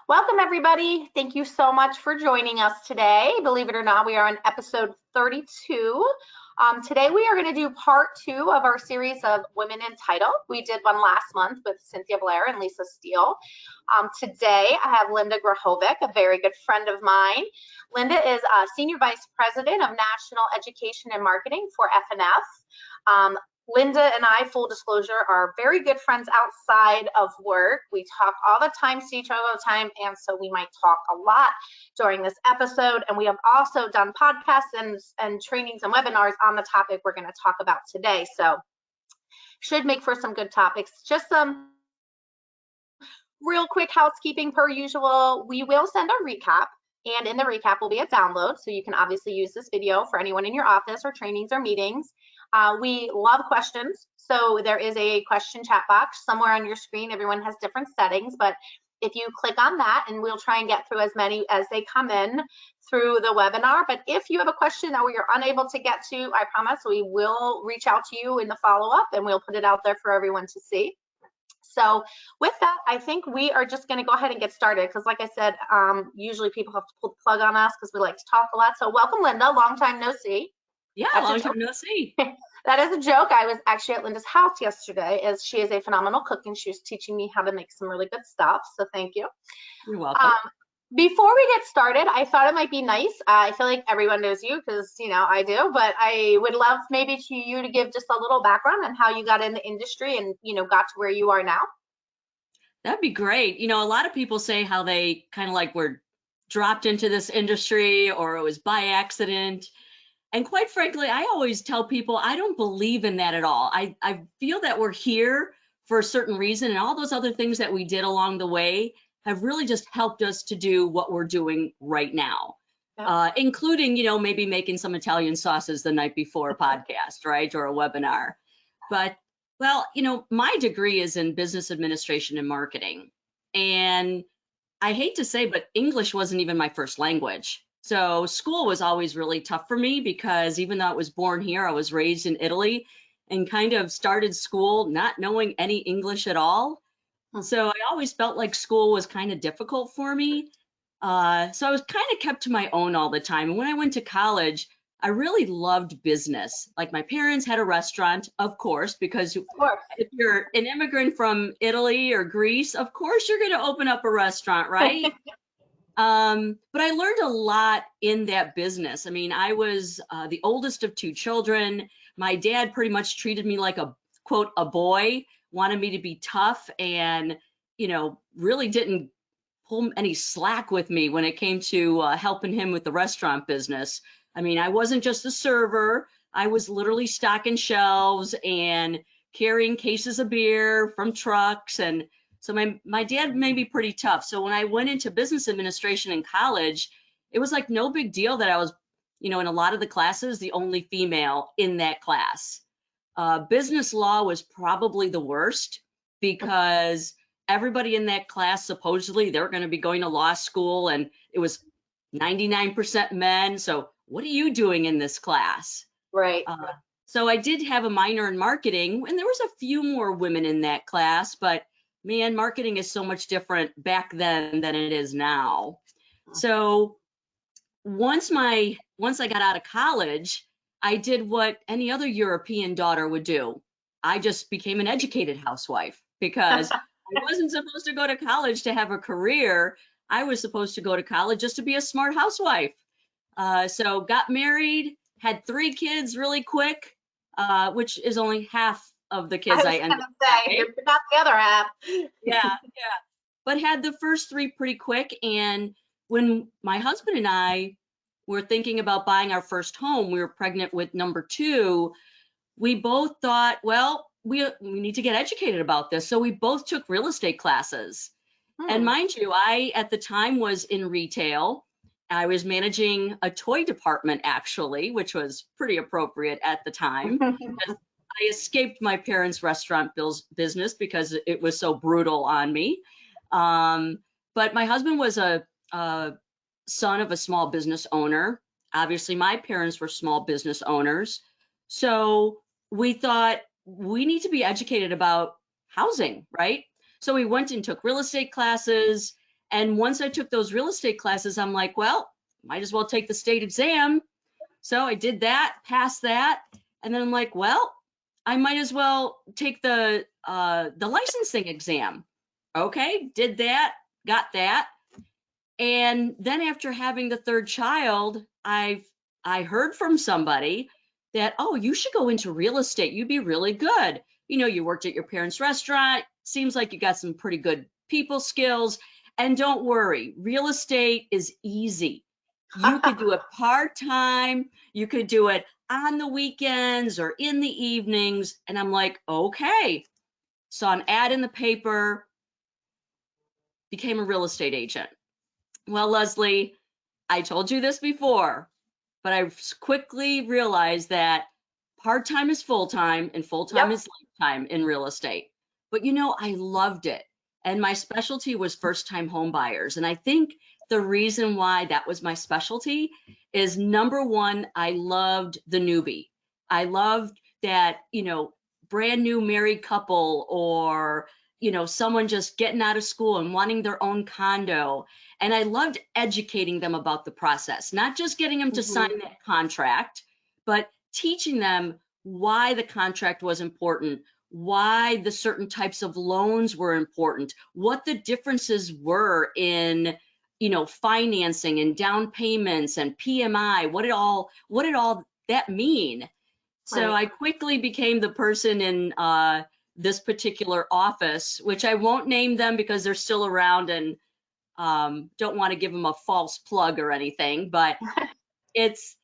Welcome, everybody. Thank you so much for joining us today. Believe it or not, we are on episode 32. Today, we are going to do part 2 of our series of Women in Title. We did one last month with Cynthia Blair and Lisa Steele. Today, I have Linda Grahovec, a very good friend of mine. Linda is Senior Vice President of National Education and Marketing for FNF. Linda and I, full disclosure, are very good friends outside of work. We talk all the time, see each other all the time, and so we might talk a lot during this episode. And we have also done podcasts and trainings and webinars on the topic we're going to talk about today. So should make for some good topics. Just some real quick housekeeping per usual. We will send a recap. And in the recap will be a download, so you can obviously use this video for anyone in your office or trainings or meetings. We love questions, so there is a question chat box somewhere on your screen. Everyone has different settings, but if you click on that, and we'll try and get through as many as they come in through the webinar. But if you have a question that we are unable to get to, I promise we will reach out to you in the follow-up, and we'll put it out there for everyone to see. So with that, I think we are just going to go ahead and get started because, like I said, usually people have to pull the plug on us because we like to talk a lot. So welcome, Linda. Long time no see. Yeah, long time no see. That is a joke. I was actually at Linda's house yesterday, as she is a phenomenal cook, and she was teaching me how to make some really good stuff. So thank you. You're welcome. Before we get started, I thought it might be nice. I feel like everyone knows you because, you know, I do, but I would love maybe you to give just a little background on how you got in the industry and, you know, got to where you are now. That'd be great. You know, a lot of people say how they kind of like were dropped into this industry or it was by accident. And quite frankly, I always tell people I don't believe in that at all. I feel that we're here for a certain reason, and all those other things that we did along the way have really just helped us to do what we're doing right now, including, you know, maybe making some Italian sauces the night before a podcast, right, or a webinar. But, well, you know, my degree is in business administration and marketing. And I hate to say, but English wasn't even my first language. So school was always really tough for me because even though I was born here, I was raised in Italy and kind of started school not knowing any English at all. So I always felt like school was kind of difficult for me. So I was kind of kept to my own all the time. And when I went to college, I really loved business. Like my parents had a restaurant, of course, because if you're an immigrant from Italy or Greece, of course you're going to open up a restaurant, right? But I learned a lot in that business. I mean, I was the oldest of 2 children. My dad pretty much treated me like a, quote, a boy, wanted me to be tough and, you know, really didn't pull any slack with me when it came to helping him with the restaurant business. I mean, I wasn't just a server. I was literally stocking shelves and carrying cases of beer from trucks. And so my dad made me pretty tough. So when I went into business administration in college, it was like no big deal that I was, you know, in a lot of the classes, the only female in that class. Business law was probably the worst because everybody in that class, supposedly they're going to be going to law school, and it was 99% men. So what are you doing in this class? Right. So I did have a minor in marketing, and there was a few more women in that class, but man, marketing is so much different back then than it is now. So once I got out of college, I did what any other European daughter would do. I just became an educated housewife because I wasn't supposed to go to college to have a career. I was supposed to go to college just to be a smart housewife. So got married, had 3 kids really quick, which is only half of the kids I ended up having. Not the other half. Yeah. But had the first 3 pretty quick. And when my husband and I were thinking about buying our first home, we were pregnant with number 2. We both thought, well, we need to get educated about this. So we both took real estate classes. And mind you, I, at the time, was in retail. I was managing a toy department, actually, which was pretty appropriate at the time. I escaped my parents' restaurant business because it was so brutal on me. But my husband was a son of a small business owner. Obviously, my parents were small business owners. So we thought we need to be educated about housing, right? So we went and took real estate classes. And once I took those real estate classes, I'm like, well, might as well take the state exam. So I did that, passed that, and then I'm like, well, I might as well take the licensing exam. Okay, did that, got that. And then after having the third child, I heard from somebody that, oh, you should go into real estate. You'd be really good. You know, you worked at your parents' restaurant. Seems like you got some pretty good people skills. And don't worry, real estate is easy. You could do it part-time. You could do it on the weekends or in the evenings. And I'm like, okay. Saw an ad in the paper, became a real estate agent. Well, Leslie, I told you this before, but I quickly realized that part-time is full-time and full-time Yep. is lifetime in real estate. But you know, I loved it. And my specialty was first-time home buyers. And I think the reason why that was my specialty is, number one, I loved the newbie. I loved that, you know, brand new married couple, or, you know, someone just getting out of school and wanting their own condo. And I loved educating them about the process, not just getting them to sign that contract, but teaching them why the contract was important, why the certain types of loans were important, what the differences were in, you know, financing and down payments and PMI, what did all that mean? So Right. I quickly became the person in this particular office, which I won't name them because they're still around, and don't want to give them a false plug or anything, but it's,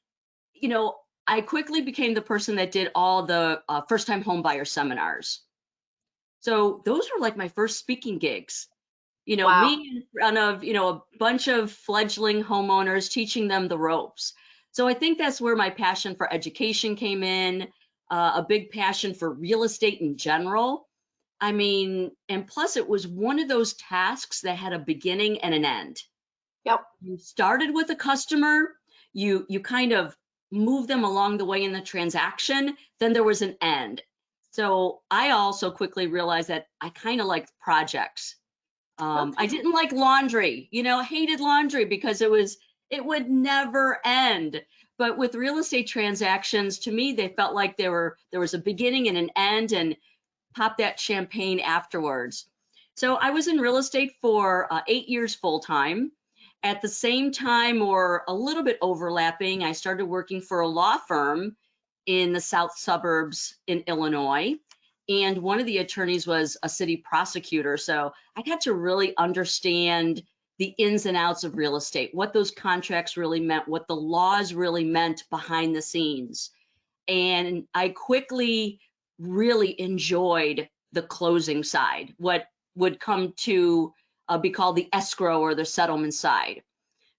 you know, I quickly became the person that did all the first-time home buyer seminars. So those were like my first speaking gigs. You know, Wow. me in front of, you know, a bunch of fledgling homeowners, teaching them the ropes. So I think that's where my passion for education came in, a big passion for real estate in general. I mean, and plus it was one of those tasks that had a beginning and an end. Yep. You started with a customer, you kind of move them along the way in the transaction, then there was an end. So I also quickly realized that I kind of liked projects. I Okay. didn't like laundry, you know, hated laundry because it would never end. But with real estate transactions, to me, they felt like there was a beginning and an end, and pop that champagne afterwards. So I was in real estate for 8 years full time. At the same time, or a little bit overlapping, I started working for a law firm in the south suburbs in Illinois. And one of the attorneys was a city prosecutor. So I got to really understand the ins and outs of real estate, what those contracts really meant, what the laws really meant behind the scenes. And I quickly really enjoyed the closing side, what would come to be called the escrow or the settlement side,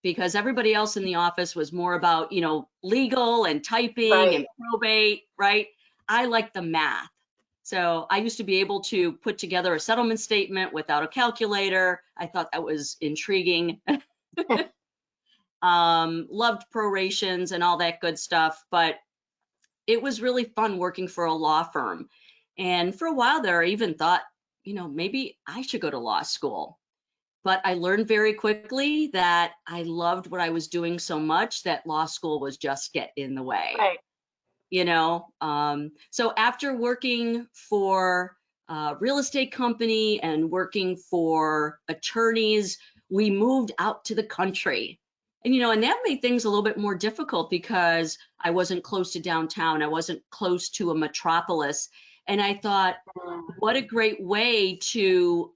because everybody else in the office was more about, you know, legal and typing Right. and probate, right? I like the math. So I used to be able to put together a settlement statement without a calculator. I thought that was intriguing. Loved prorations and all that good stuff, but it was really fun working for a law firm. And for a while there, I even thought, you know, maybe I should go to law school. But I learned very quickly that I loved what I was doing so much that law school was just get in the way, Right. you know? So after working for a real estate company and working for attorneys, we moved out to the country. And, you know, and that made things a little bit more difficult because I wasn't close to downtown. I wasn't close to a metropolis. And I thought, what a great way to,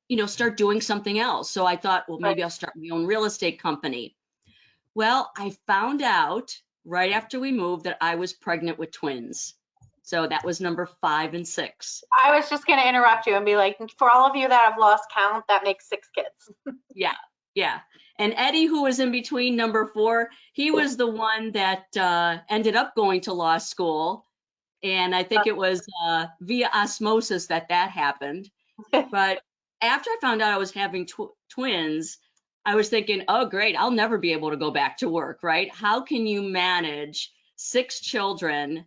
you know, start doing something else. So I thought, well, Right. maybe I'll start my own real estate company. Well, I found out right after we moved that I was pregnant with twins. So that was number 5 and 6. I was just going to interrupt you and be like, for all of you that have lost count, that makes 6 kids. Yeah, yeah. And Eddie, who was in between, number 4, he was the one that ended up going to law school. And I think it was via osmosis that happened. But after I found out I was having twins, I was thinking, oh, great, I'll never be able to go back to work, right? How can you manage 6 children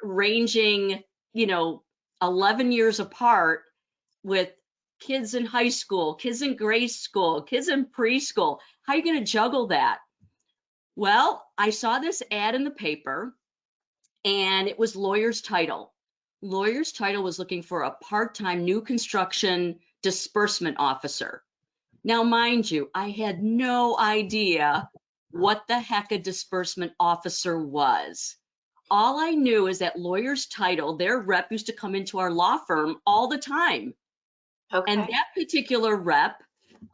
ranging, you know, 11 years apart with kids in high school, kids in grade school, kids in preschool. How are you going to juggle that? Well, I saw this ad in the paper, and it was Lawyer's Title. Lawyer's Title was looking for a part-time new construction disbursement officer. Now, mind you, I had no idea what the heck a disbursement officer was. All I knew is that Lawyer's Title, their rep used to come into our law firm all the time. And Okay. that particular rep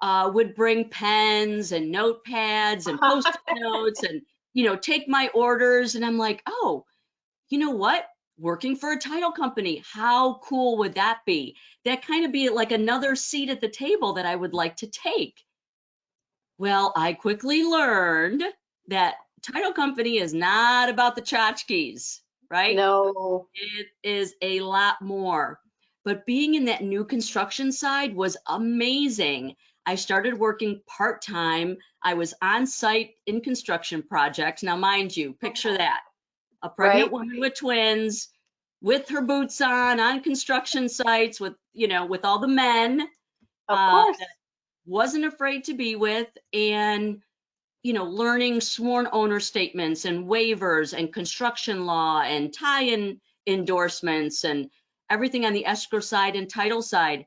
would bring pens and notepads and post-it notes and, take my orders. And I'm like, oh, you know what? Working for a title company, how cool would that be? That kind of be like another seat at the table that I would like to take. Well, I quickly learned that title company is not about the tchotchkes, right? No. It is a lot more. But being in that new construction side was amazing. I started working part-time. I was on site in construction projects. Now, mind you, picture that. A pregnant Right. woman with twins, with her boots on construction sites, with all the men Of course. that wasn't afraid to be with, and learning sworn owner statements and waivers and construction law and tie-in endorsements and everything on the escrow side and title side.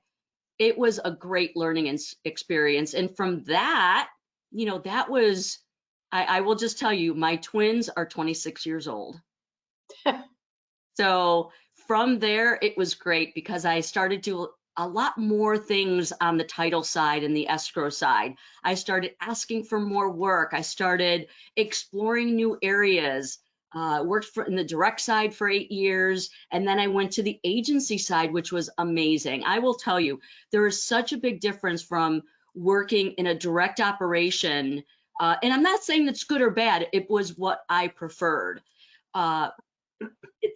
It was a great learning experience. And from that, that was, I will just tell you, my twins are 26 years old. So from there, it was great because I started to a lot more things on the title side and the escrow side. I started asking for more work. I started exploring new areas. Worked in the direct side for 8 years, and then I went to the agency side, which was amazing. I will tell you, there is such a big difference from working in a direct operation, and I'm not saying that's good or bad. It was what I preferred. Uh,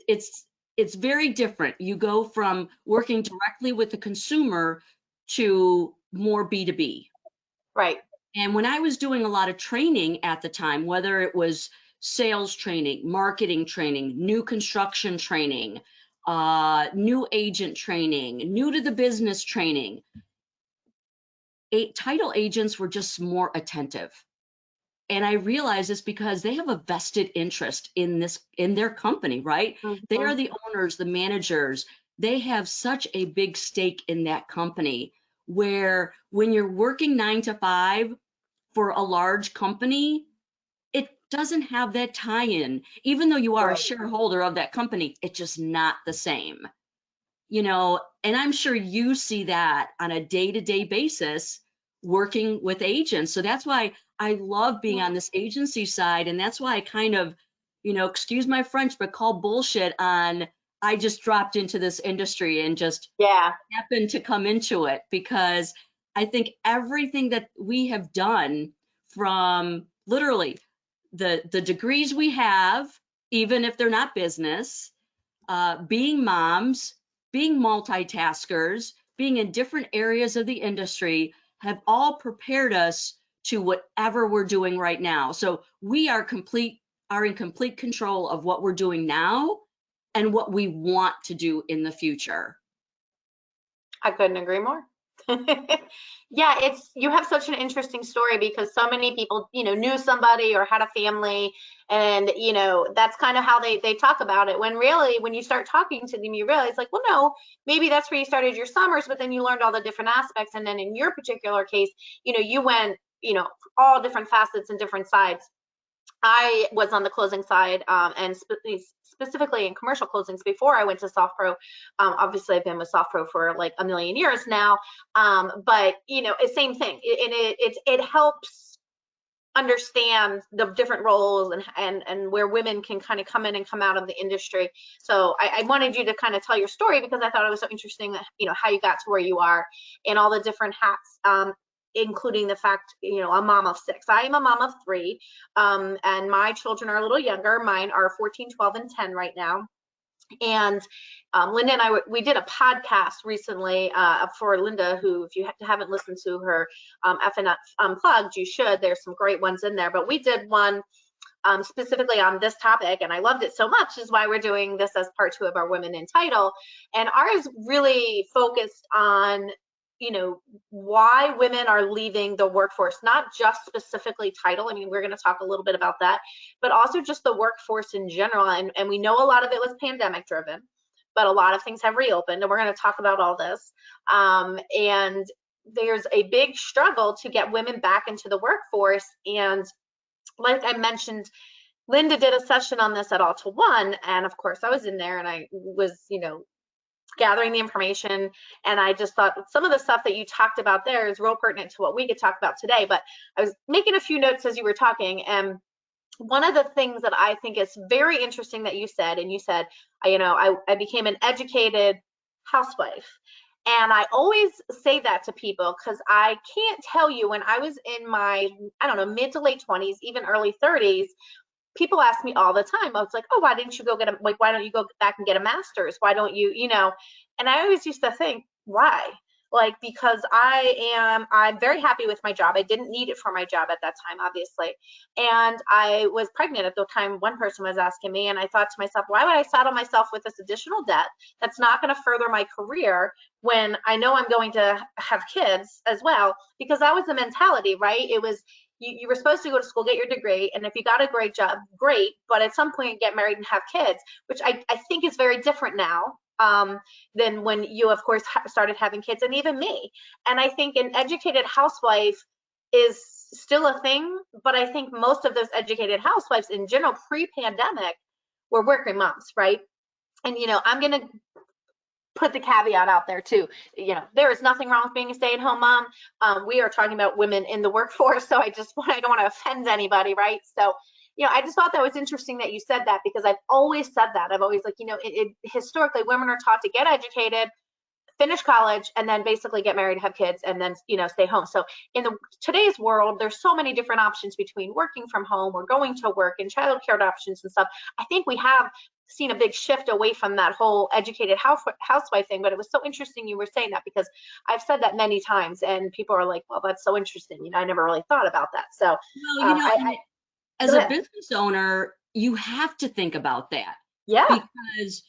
it's very different. You go from working directly with the consumer to more B2B. Right. And when I was doing a lot of training at the time, whether it was sales training, marketing training, new construction training, new agent training, new to the business training, title agents were just more attentive. And I realize it's because they have a vested interest in their company, right? They are the owners, the managers. They have such a big stake in that company, where when you're working 9 to 5 for a large company, it doesn't have that tie-in. Even though you are a Right. shareholder of that company, it's just not the same. And I'm sure you see that on a day-to-day basis working with agents. So that's why I love being on this agency side. And that's why I kind of, excuse my French, but call bullshit on I just dropped into this industry and just Yeah. happened to come into it, because I think everything that we have done, from literally the degrees we have, even if they're not business, being moms, being multitaskers, being in different areas of the industry, have all prepared us to whatever we're doing right now. So we are in complete control of what we're doing now and what we want to do in the future. I couldn't agree more. Yeah, you have such an interesting story because so many people, knew somebody or had a family, and that's kind of how they talk about it, when really when you start talking to them you realize, like, well, no, maybe that's where you started your summers, but then you learned all the different aspects, and then in your particular case, you went, all different facets and different sides. I was on the closing side, and specifically in commercial closings before I went to SoftPro. Obviously, I've been with SoftPro for like a million years now, but it's same thing. It helps understand the different roles and where women can kind of come in and come out of the industry. So I wanted you to kind of tell your story because I thought it was so interesting that how you got to where you are and all the different hats. Including the fact, a mom of 6. I am a mom of 3, and my children are a little younger. Mine are 14, 12, and 10 right now. And Linda and I, we did a podcast recently for Linda, who, if you haven't listened to her FNF Unplugged, you should. There's some great ones in there. But we did one specifically on this topic, and I loved it so much, is why we're doing this as part 2 of our Women in Title. And ours really focused on why women are leaving the workforce, not just specifically title. I mean, we're going to talk a little bit about that, but also just the workforce in general. And we know a lot of it was pandemic driven, but a lot of things have reopened, and we're going to talk about all this. And there's a big struggle to get women back into the workforce. And like I mentioned, Linda did a session on this at All to One, and of course I was in there, and I was, gathering the information, and I just thought some of the stuff that you talked about there is real pertinent to what we could talk about today. But I was making a few notes as you were talking, and one of the things that I think is very interesting that you said, I became an educated housewife. And I always say that to people because I can't tell you, when I was in my, mid to late 20s, even early 30s, people ask me all the time. I was like, oh, why didn't you go why don't you go back and get a master's? Why don't you, and I always used to think, why? Because I'm very happy with my job. I didn't need it for my job at that time, obviously. And I was pregnant at the time one person was asking me, and I thought to myself, why would I saddle myself with this additional debt that's not going to further my career when I know I'm going to have kids as well? Because that was the mentality, right? It was, you were supposed to go to school, get your degree, and if you got a great job, great, but at some point get married and have kids, which I think is very different now than when you, of course, started having kids, and even me. And I think an educated housewife is still a thing, but I think most of those educated housewives in general pre-pandemic were working moms, right? And, I'm going to put the caveat out there too. There is nothing wrong with being a stay-at-home mom. We are talking about women in the workforce, so I don't want to offend anybody, right? So, I just thought that was interesting that you said that, because I've always said that. I've always historically, women are taught to get educated, finish college, and then basically get married, have kids, and then, stay home. So in today's world, there's so many different options between working from home or going to work and childcare options and stuff. I think we have seen a big shift away from that whole educated housewife thing, but it was so interesting you were saying that, because I've said that many times, and people are like, well, that's so interesting. I never really thought about that. So, well, as a business owner, you have to think about that. Yeah. Because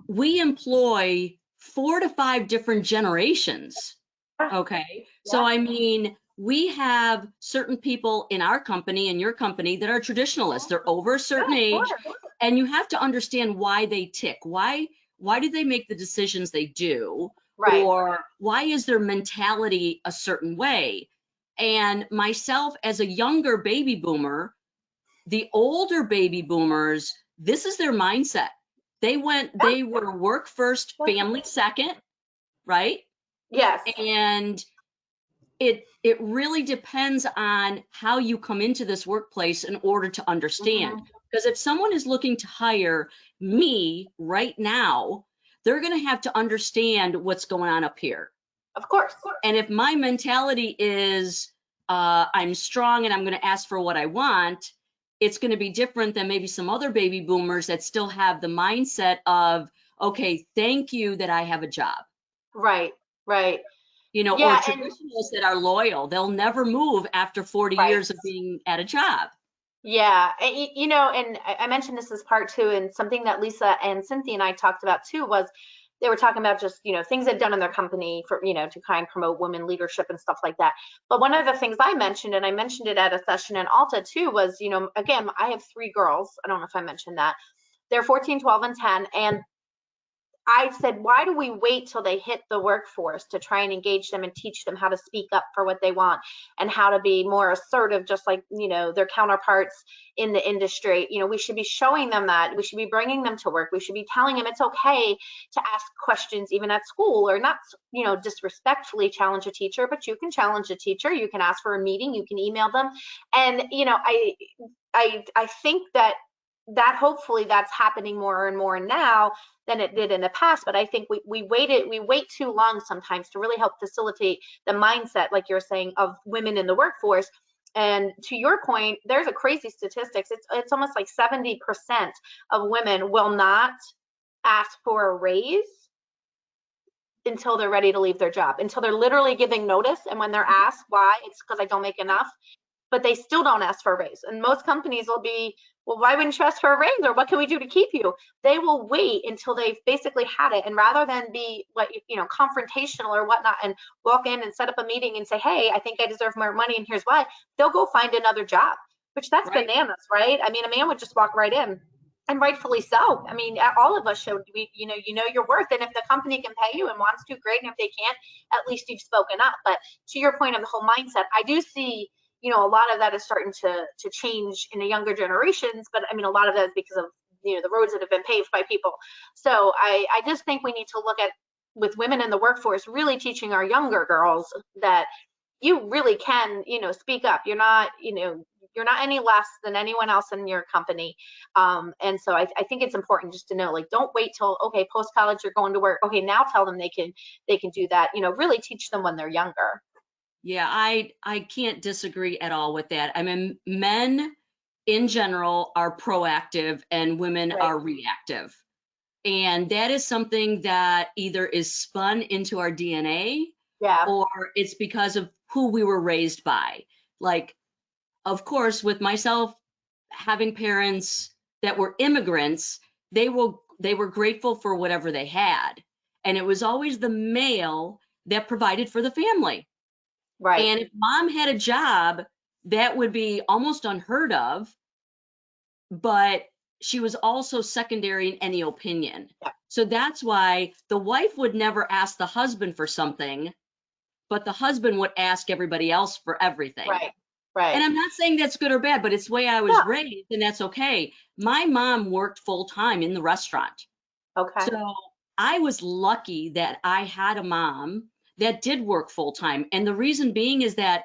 we employ 4 to 5 different generations. Okay. Yeah. So, I mean, we have certain people in our company and your company that are traditionalists. They're over a certain age, and you have to understand why they tick. Why do they make the decisions they do? Right. Or why is their mentality a certain way? And myself, as a younger baby boomer, the older baby boomers, this is their mindset. They were work first, family second, right? Yes. And it really depends on how you come into this workplace in order to understand. Because if someone is looking to hire me right now, they're going to have to understand what's going on up here. Of course. And if my mentality is I'm strong and I'm going to ask for what I want, it's going to be different than maybe some other baby boomers that still have the mindset of, okay, thank you that I have a job. Right. Or traditionalists that are loyal. They'll never move after 40 years of being at a job. Yeah. And I mentioned this as part 2, and something that Lisa and Cynthia and I talked about too was they were talking about just, things they've done in their company for, to kind of promote women leadership and stuff like that. But one of the things I mentioned, and I mentioned it at a session in Alta too, was, again, I have 3 girls. I don't know if I mentioned that. They're 14, 12, and 10. And I said, why do we wait till they hit the workforce to try and engage them and teach them how to speak up for what they want and how to be more assertive, just like, their counterparts in the industry? We should be showing them that. We should be bringing them to work. We should be telling them it's okay to ask questions even at school, or not, disrespectfully challenge a teacher, but you can challenge a teacher. You can ask for a meeting. You can email them. And, I think that hopefully that's happening more and more now than it did in the past. But I think we wait too long sometimes to really help facilitate the mindset, like you're saying, of women in the workforce. And to your point, there's a crazy statistics. It's almost like 70% of women will not ask for a raise until they're ready to leave their job, until they're literally giving notice. And when they're asked why, it's because I don't make enough, but they still don't ask for a raise. And most companies will be well, why wouldn't you ask for a raise, or what can we do to keep you? They will wait until they've basically had it. And rather than be confrontational or whatnot and walk in and set up a meeting and say, hey, I think I deserve more money and here's why, they'll go find another job, which that's Right. bananas, right? I mean, a man would just walk right in. And rightfully so. I mean, all of us should, you know your worth. And if the company can pay you and wants to, great. And if they can't, at least you've spoken up. But to your point of the whole mindset, I do see, a lot of that is starting to change in the younger generations. But I mean, a lot of that is because of, the roads that have been paved by people. So I just think we need to look at, with women in the workforce, really teaching our younger girls that you really can, speak up. You're not any less than anyone else in your company. And so I think it's important just to know, like, don't wait till, okay, post college, you're going to work. Okay, now tell them they can do that. Really teach them when they're younger. Yeah, I can't disagree at all with that. I mean, men in general are proactive and women Right. are reactive. And that is something that either is spun into our DNA, Yeah. or it's because of who we were raised by. Like, of course, with myself having parents that were immigrants, they were grateful for whatever they had. And it was always the male that provided for the family. Right. And if mom had a job, that would be almost unheard of, but she was also secondary in any opinion. Yeah. So that's why the wife would never ask the husband for something, but the husband would ask everybody else for everything. Right. Right. And I'm not saying that's good or bad, but it's the way I was raised, and that's okay. My mom worked full time in the restaurant. Okay. So I was lucky that I had a mom that did work full time. And the reason being is that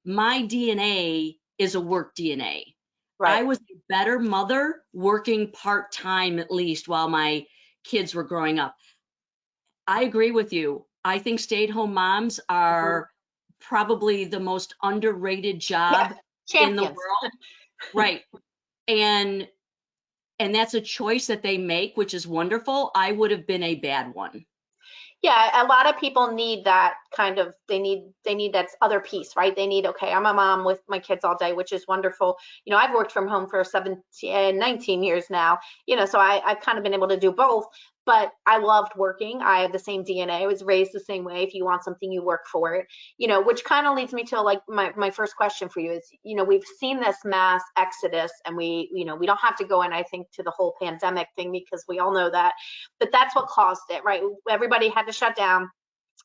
my DNA is a work DNA. Right. I was a better mother working part time, at least while my kids were growing up. I agree with you. I think stay-at-home moms are probably the most underrated job in the Champions. world. Right. And that's a choice that they make, which is wonderful. I would have been a bad one. Yeah, a lot of people need that kind of, they need that other piece, right? They need, okay, I'm a mom with my kids all day, which is wonderful. I've worked from home for 19 years now, so I've kind of been able to do both. But I loved working. I have the same DNA. I was raised the same way. If you want something, you work for it, which kind of leads me to, like, my first question for you is, we've seen this mass exodus, and we don't have to go in, I think, to the whole pandemic thing, because we all know that, but that's what caused it, right? Everybody had to shut down.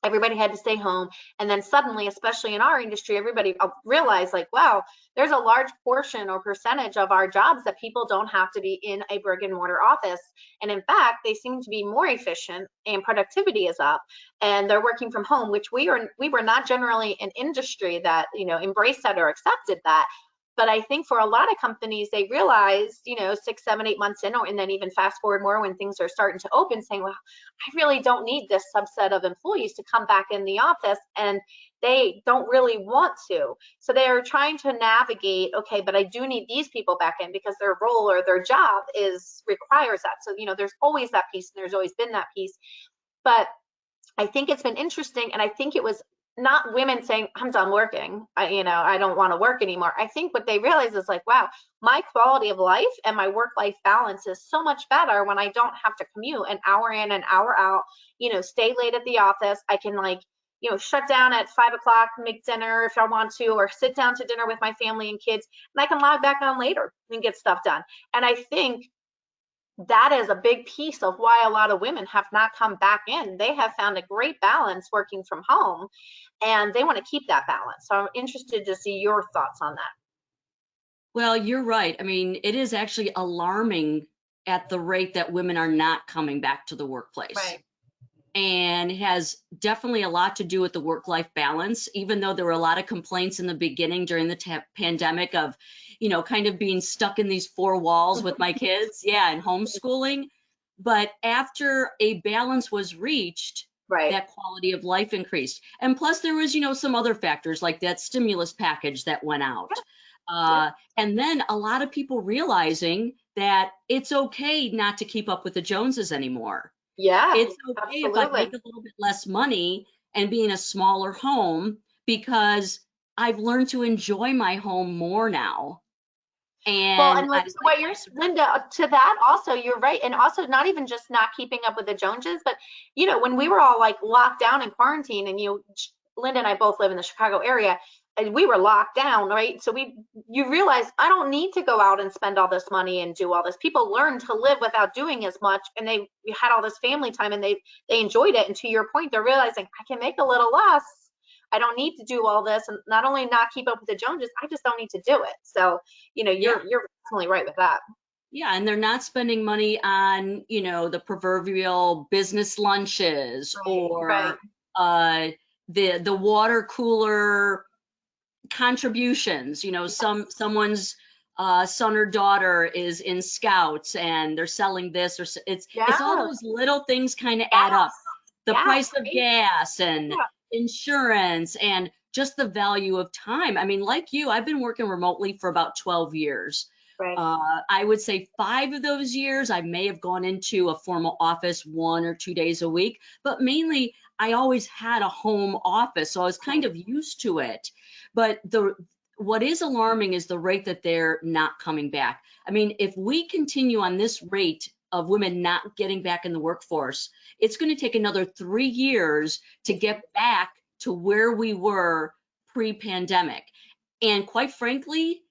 Everybody had to stay home. And then suddenly, especially in our industry, everybody realized, like, wow, there's a large portion or percentage of our jobs that people don't have to be in a brick and mortar office. And in fact, they seem to be more efficient, and productivity is up, and they're working from home, which we were not generally an industry that, embraced that or accepted that. But I think for a lot of companies, they realized, 6, 7, 8 months in, and then even fast forward more when things are starting to open, saying, well, I really don't need this subset of employees to come back in the office, and they don't really want to. So they're trying to navigate, okay, but I do need these people back in because their role or their job requires that. So, there's always that piece, and there's always been that piece. But I think it's been interesting, and I think it was not women saying, I'm done working, I don't want to work anymore. I think what they realize is, like, wow, my quality of life and my work-life balance is so much better when I don't have to commute an hour in, an hour out, stay late at the office. I can, like, shut down at 5 o'clock, make dinner if I want to, or sit down to dinner with my family and kids, and I can log back on later and get stuff done. And I think that is a big piece of why a lot of women have not come back in. They have found a great balance working from home, and they want to keep that balance. So I'm interested to see your thoughts on that. Well, you're right. I mean, it is actually alarming at the rate that women are not coming back to the workplace. Right. And it has definitely a lot to do with the work-life balance, even though there were a lot of complaints in the beginning during the pandemic of, kind of being stuck in these four walls with my kids, and homeschooling. But after a balance was reached, Right. that quality of life increased. And plus there was, some other factors like that stimulus package that went out. And then a lot of people realizing that it's okay not to keep up with the Joneses anymore. Yeah, It's okay if I make a little bit less money and be in a smaller home, because I've learned to enjoy my home more now. Well, And and I like like what you're, this. Linda, to that also, you're right. And also not even just not keeping up with the Joneses, but when we were all like locked down in quarantine and Linda and I both live in the Chicago area and we were locked down, right? So you realize I don't need to go out and spend all this money and do all this. People learned to live without doing as much and they had all this family time and they enjoyed it. And to your point, they're realizing I can make a little less. I don't need to do all this and not only not keep up with the Joneses, I just don't need to do it. So, Yeah. you're definitely right with that. Yeah, and they're not spending money on, the proverbial business lunches Right, right. or uh, the water cooler contributions. Someone's son or daughter is in Scouts and they're selling this, or it's all Yeah. those little things kind of add up. Gas. The Gas, price of right? gas and Yeah. insurance and just the value of time. I mean, like you, I've been working remotely for about 12 years. Right. I would say 5 of those years, I may have gone into a formal office 1 or 2 days a week, but mainly I always had a home office, so I was kind Right. of used to it. But what is alarming is the rate that they're not coming back. I mean, if we continue on this rate of women not getting back in the workforce, it's going to take another 3 years to get back to where we were pre-pandemic. And quite frankly,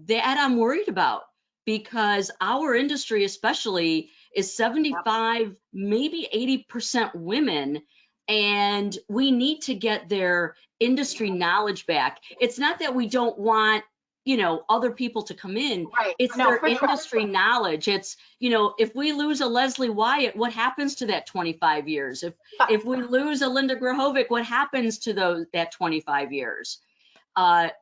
that I'm worried about because our industry especially is Yep. 75, maybe 80% women, and we need to get their industry knowledge back. It's not that we don't want, other people to come in. Right. It's No, their for sure. industry knowledge. It's, if we lose a Leslie Wyatt, what happens to that 25 years? Yeah. If we lose a Linda Grahovec, what happens to that 25 years?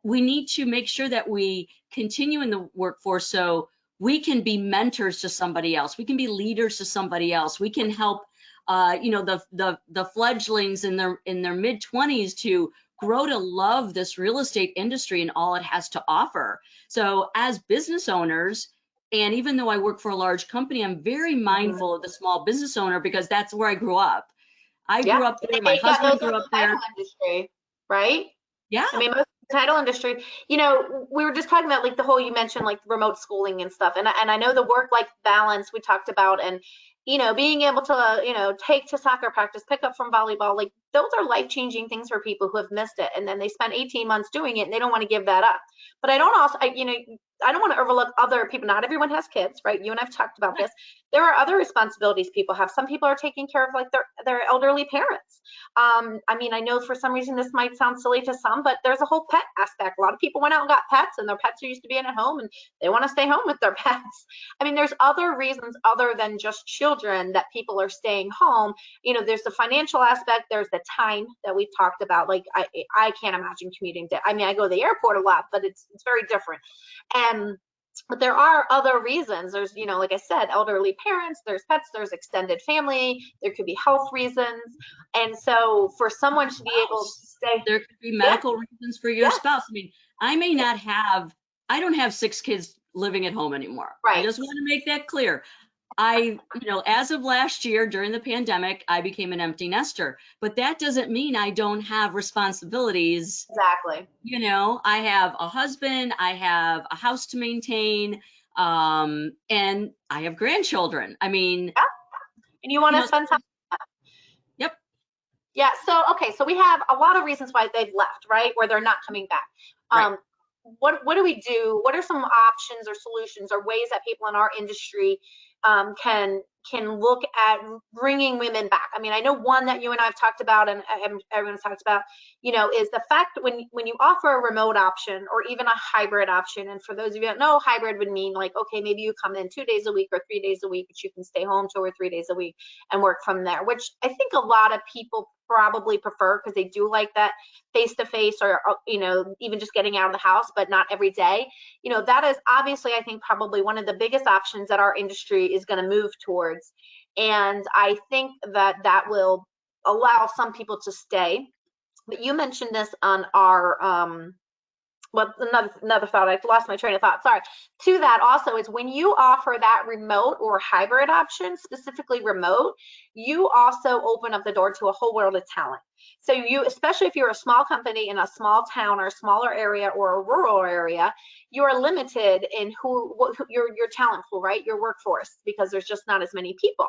We need to make sure that we continue in the workforce so we can be mentors to somebody else. We can be leaders to somebody else. We can help, the fledglings in their mid 20s to grow to love this real estate industry and all it has to offer. So as business owners, and even though I work for a large company, I'm very Mhm. mindful of the small business owner because that's where I grew up. I Yeah. grew up there. My They got those husband in grew the up title there. industry, right? Yeah, I mean, most of the title industry, we were just talking about like the whole, you mentioned like remote schooling and stuff. And I know the work-life balance we talked about and, being able to, take to soccer practice, pick up from volleyball, like those are life-changing things for people who have missed it. And then they spend 18 months doing it and they don't want to give that up. But I don't also, I don't want to overlook other people. Not everyone has kids, right? You and I've talked about right. this. There are other responsibilities people have. Some people are taking care of like their elderly parents. I mean, I know for some reason this might sound silly to some, but there's a whole pet aspect. A lot of people went out and got pets and their pets are used to being at home and they want to stay home with their pets. I mean, there's other reasons other than just children that people are staying home. There's the financial aspect, there's the time that we've talked about. Like I can't imagine commuting to, I mean, I go to the airport a lot, but it's very different. And but there are other reasons. There's, like I said, elderly parents, there's pets, there's extended family, there could be health reasons. And so for someone to be able to Spouse. stay, There could be yeah, medical reasons for your yeah, spouse. I mean, I don't have 6 kids living at home anymore. I right, just want to make that clear. As of last year during the pandemic, I became an empty nester, but that doesn't mean I don't have responsibilities. exactly. I have a husband, I have a house to maintain, and I have grandchildren. I mean, Yeah. And you want to so, spend time. yep, Yeah. So, okay. So we have a lot of reasons why they've left, right? Where they're not coming back. right. What do we do? What are some options or solutions or ways that people in our industry can look at bringing women back? I mean, I know one that you and I've talked about, and everyone's talked about, is the fact that when you offer a remote option or even a hybrid option. And for those of you that know, hybrid would mean like, okay, maybe you come in 2 days a week or 3 days a week, but you can stay home 2 or 3 days a week and work from there, which I think a lot of people probably prefer because they do like that face to face or even just getting out of the house, but not every day. That is obviously, I think, probably one of the biggest options that our industry is going to move towards. And I think that will allow some people to stay. But you mentioned this on our well, another thought, I lost my train of thought, sorry. To that also is when you offer that remote or hybrid option, specifically remote, you also open up the door to a whole world of talent. So you, especially if you're a small company in a small town or a smaller area or a rural area, you are limited in your talent pool, right? Your workforce, because there's just not as many people.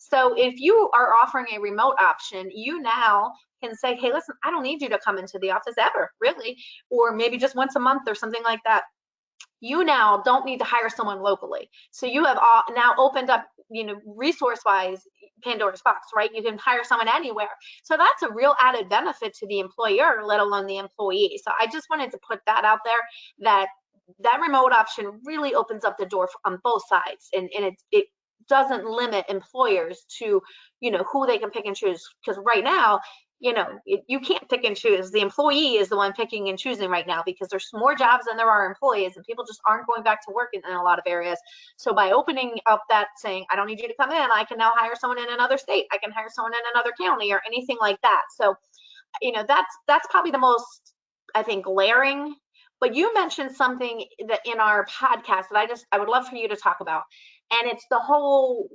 So if you are offering a remote option, you now can say, hey, listen, I don't need you to come into the office ever, really, or maybe just once a month or something like that. You now don't need to hire someone locally. So you have now opened up, resource-wise, Pandora's box, right? You can hire someone anywhere. So that's a real added benefit to the employer, let alone the employee. So I just wanted to put that out there, that remote option really opens up the door on both sides, and it doesn't limit employers to, who they can pick and choose. Because right now, you can't pick and choose. The employee is the one picking and choosing right now, because there's more jobs than there are employees, and people just aren't going back to work in a lot of areas. So by opening up that, saying, I don't need you to come in, I can now hire someone in another state, I can hire someone in another county, or anything like that. So, that's probably the most, I think, glaring. But you mentioned something that in our podcast that I would love for you to talk about, and it's the whole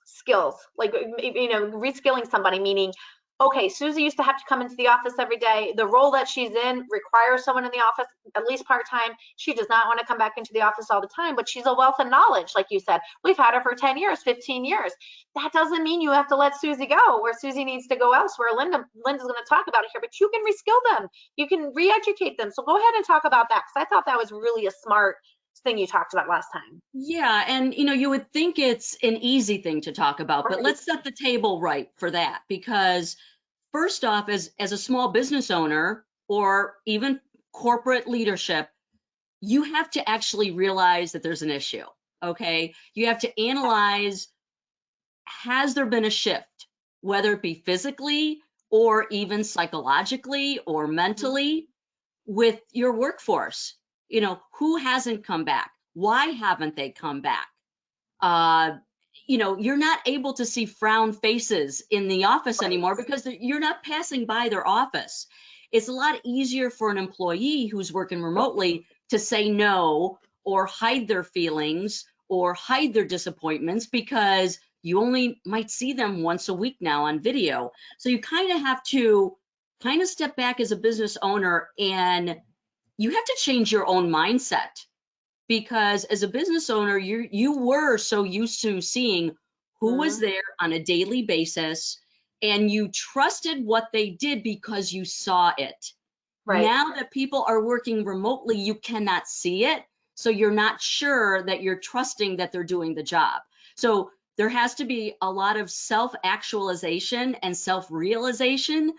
skills, like, reskilling somebody, meaning, okay, Susie used to have to come into the office every day. The role that she's in requires someone in the office at least part-time. She does not want to come back into the office all the time, but she's a wealth of knowledge. Like you said, we've had her for 10 years, 15 years. That doesn't mean you have to let Susie go, or Susie needs to go elsewhere. Linda's going to talk about it here, but you can reskill them. You can re-educate them. So go ahead and talk about that, because I thought that was really a smart thing you talked about last time. Yeah, and you would think it's an easy thing to talk about, but Right. let's set the table right for that, because first off, as a small business owner or even corporate leadership, you have to actually realize that there's an issue, okay? You have to analyze, has there been a shift, whether it be physically or even psychologically or mentally with your workforce? Who hasn't come back? Why haven't they come back? You're not able to see frown faces in the office anymore, because you're not passing by their office. It's a lot easier for an employee who's working remotely to say no, or hide their feelings, or hide their disappointments, because you only might see them once a week now on video. So you kind of have to step back as a business owner, and you have to change your own mindset, because as a business owner, you were so used to seeing who was there on a daily basis, and you trusted what they did because you saw it. Right. Now that people are working remotely, you cannot see it, so you're not sure that you're trusting that they're doing the job. So there has to be a lot of self-actualization and self-realization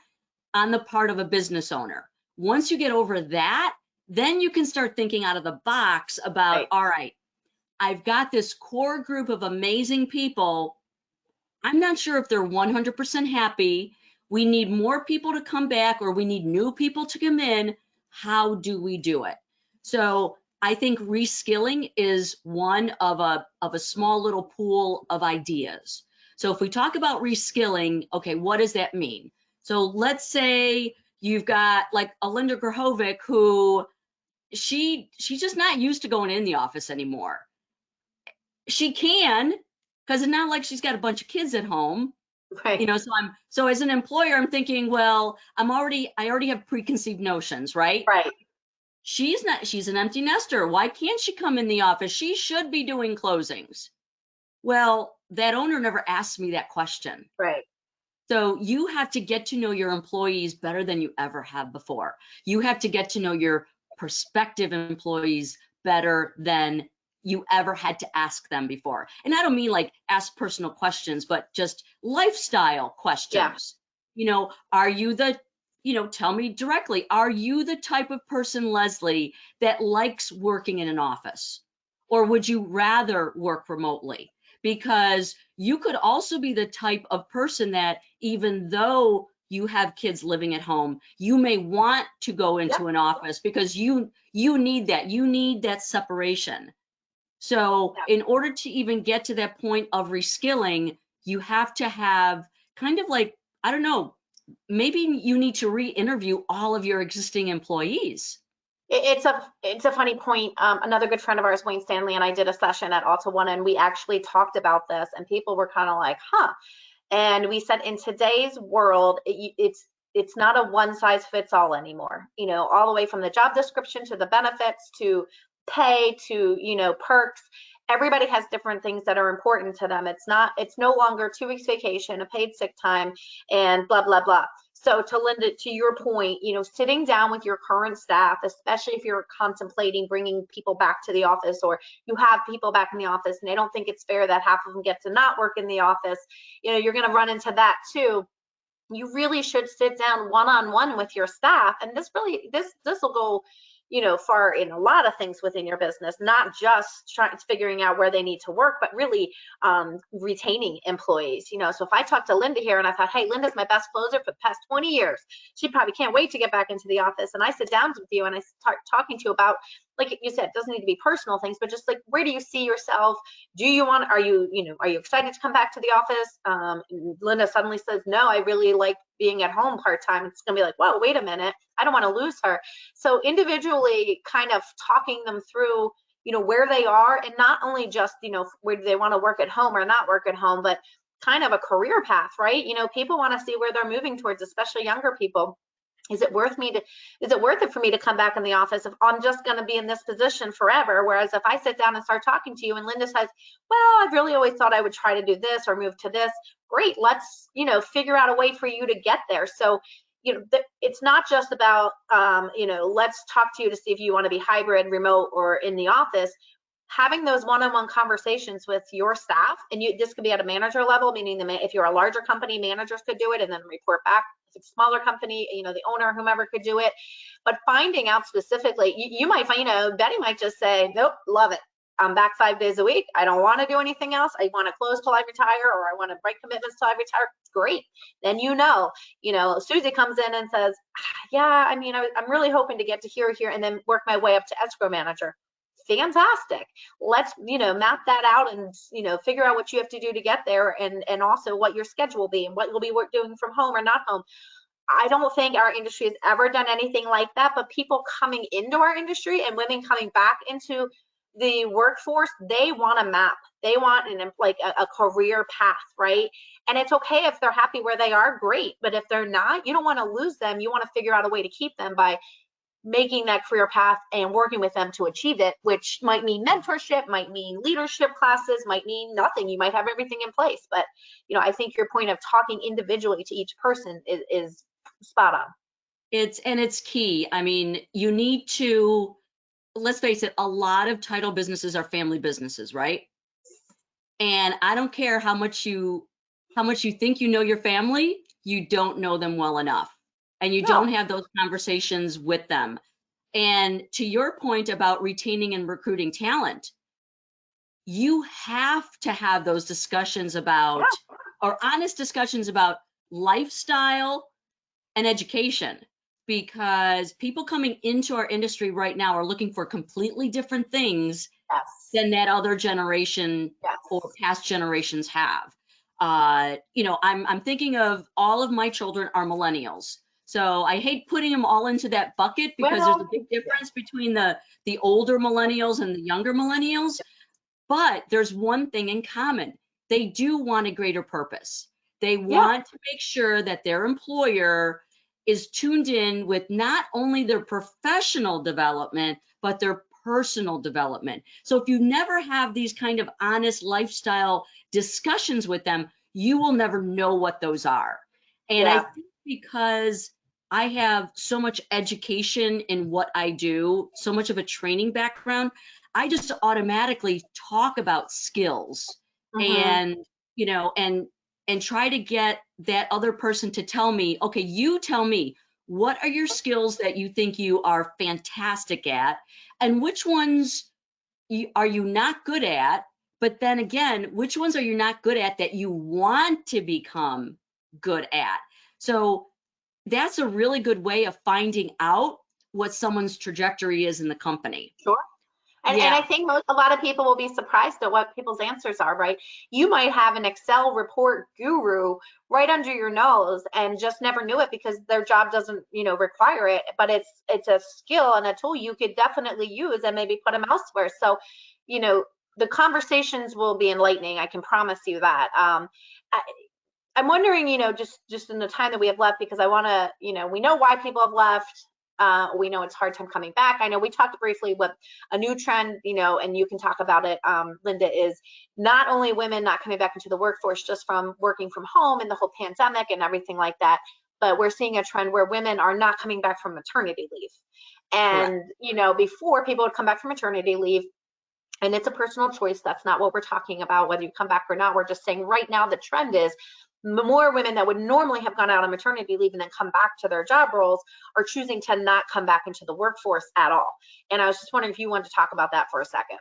on the part of a business owner. Once you get over that, then you can start thinking out of the box about, Right. all right, I've got this core group of amazing people. I'm not sure if they're 100% happy. We need more people to come back, or we need new people to come in. How do we do it? So I think reskilling is one of a small little pool of ideas. So if we talk about reskilling, okay, what does that mean? So let's say you've got like a Linda Grahovec, who she's just not used to going in the office anymore. She can, because it's not like she's got a bunch of kids at home. Right. So as an employer, I'm thinking, well, I already have preconceived notions, right? Right. She's an empty nester. Why can't she come in the office? She should be doing closings. Well, that owner never asked me that question. Right. So you have to get to know your employees better than you ever have before. You have to get to know your prospective employees better than you ever had to ask them before. And I don't mean like ask personal questions, but just lifestyle questions. Are you tell me directly, are you the type of person, Leslie, that likes working in an office? Or would you rather work remotely? Because you could also be the type of person that, even though you have kids living at home, you may want to go into an office, because you need that separation. So in order to even get to that point of reskilling, you have to have kind of like, I don't know, maybe you need to re-interview all of your existing employees. It's a funny point. Another good friend of ours, Wayne Stanley, and I did a session at Alta One, and we actually talked about this, and people were kind of like, huh. And we said, in today's world, it's not a one size fits all anymore. You know, all the way from the job description to the benefits to pay to, you know, perks. Everybody has different things that are important to them. It's no longer 2 weeks vacation, a paid sick time, and blah, blah, blah. So to Linda, to your point, you know, sitting down with your current staff, especially if you're contemplating bringing people back to the office, or you have people back in the office and they don't think it's fair that half of them get to not work in the office, you know, you're going to run into that too. You really should sit down one-on-one with your staff, and this will go, you know, far in a lot of things within your business, not just figuring out where they need to work, but really retaining employees. You know, so if I talked to Linda here and I thought, hey, Linda's my best closer for the past 20 years, she probably can't wait to get back into the office, and I sit down with you and I start talking to you about, like you said, it doesn't need to be personal things, but just like, where do you see yourself? Are you excited to come back to the office? Linda suddenly says, no, I really like being at home part-time. It's gonna be like, whoa, wait a minute, I don't want to lose her. So individually kind of talking them through, you know, where they are, and not only just, you know, where do they want to work at home or not work at home, but kind of a career path, right? You know, people want to see where they're moving towards, especially younger people. Is it worth it for me to come back in the office if I'm just going to be in this position forever? Whereas if I sit down and start talking to you and Linda says, well, I've really always thought I would try to do this or move to this. Great. Let's, you know, figure out a way for you to get there. So, you know, it's not just about, you know, let's talk to you to see if you want to be hybrid, remote, or in the office. Having those one-on-one conversations with your staff, and this could be at a manager level, meaning if you're a larger company, managers could do it and then report back. If it's a smaller company, you know, the owner, whomever, could do it. But finding out specifically, you might find, you know, Betty might just say, nope, love it, I'm back 5 days a week, I don't want to do anything else, I want to close till I retire, or I want to break commitments till I retire. Great. Then you know, Susie comes in and says, yeah, I mean, I'm really hoping to get to here, and then work my way up to escrow manager. Fantastic. Let's, you know, map that out and, you know, figure out what you have to do to get there, and also what your schedule will be and what you'll be doing from home or not home. I don't think our industry has ever done anything like that, but people coming into our industry and women coming back into the workforce, they want a map. They want a career path, right? And it's okay if they're happy where they are, great. But if they're not, you don't want to lose them. You want to figure out a way to keep them by making that career path and working with them to achieve it, which might mean mentorship, might mean leadership classes, might mean nothing. You might have everything in place, but, you know, I think your point of talking individually to each person is spot on. It's key. I mean, you need to, let's face it, a lot of title businesses are family businesses, right? And I don't care how much you think you know your family, you don't know them well enough. And you don't have those conversations with them. And to your point about retaining and recruiting talent, you have to have those discussions about, or honest discussions about, lifestyle and education, because people coming into our industry right now are looking for completely different things than that other generation or past generations have. You know, I'm thinking of all of my children are millennials. So I hate putting them all into that bucket, because there's a big difference between the older millennials and the younger millennials. But there's one thing in common. They do want a greater purpose. They want to make sure that their employer is tuned in with not only their professional development, but their personal development. So if you never have these kind of honest lifestyle discussions with them, you will never know what those are. And I think because I have so much education in what I do, so much of a training background, I just automatically talk about skills and, you know, and try to get that other person to tell me, okay, you tell me, what are your skills that you think you are fantastic at, and which ones are you not good at? But then again, which ones are you not good at that you want to become good at? So that's a really good way of finding out what someone's trajectory is in the company. Sure. And I Yeah, think a lot of people will be surprised at what people's answers are, right? You might have an Excel report guru right under your nose and just never knew it because their job doesn't, require it, but it's a skill and a tool you could definitely use and maybe put them elsewhere. So, the conversations will be enlightening. I can promise you that. I, I'm wondering, just in the time that we have left, because I want to, we know why people have left. We know it's hard time coming back. I know we talked briefly with a new trend, and you can talk about it, Linda, is not only women not coming back into the workforce just from working from home and the whole pandemic and everything like that, but we're seeing a trend where women are not coming back from maternity leave. correct. And, before people would come back from maternity leave, and it's a personal choice. That's not what we're talking about, whether you come back or not. We're just saying right now the trend is more women that would normally have gone out on maternity leave and then come back to their job roles are choosing to not come back into the workforce at all. And I was just wondering if you wanted to talk about that for a second.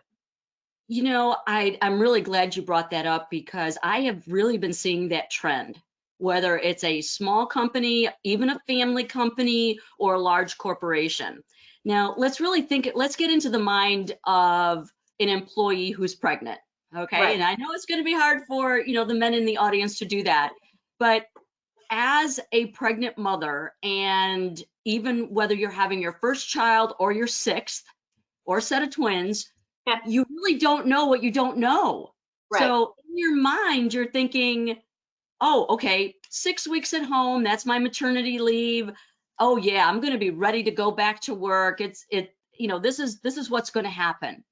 I'm really glad you brought that up because I have really been seeing that trend, whether it's a small company, even a family company, or a large corporation. Now, let's get into the mind of an employee who's pregnant, okay? Right, And I know it's going to be hard for, the men in the audience to do that, but as a pregnant mother, and even whether you're having your first child or your sixth or set of twins, yeah, you really don't know what you don't know. right, So in your mind, you're thinking, oh, okay, 6 weeks at home, that's my maternity leave. Oh yeah, I'm going to be ready to go back to work. This is what's going to happen.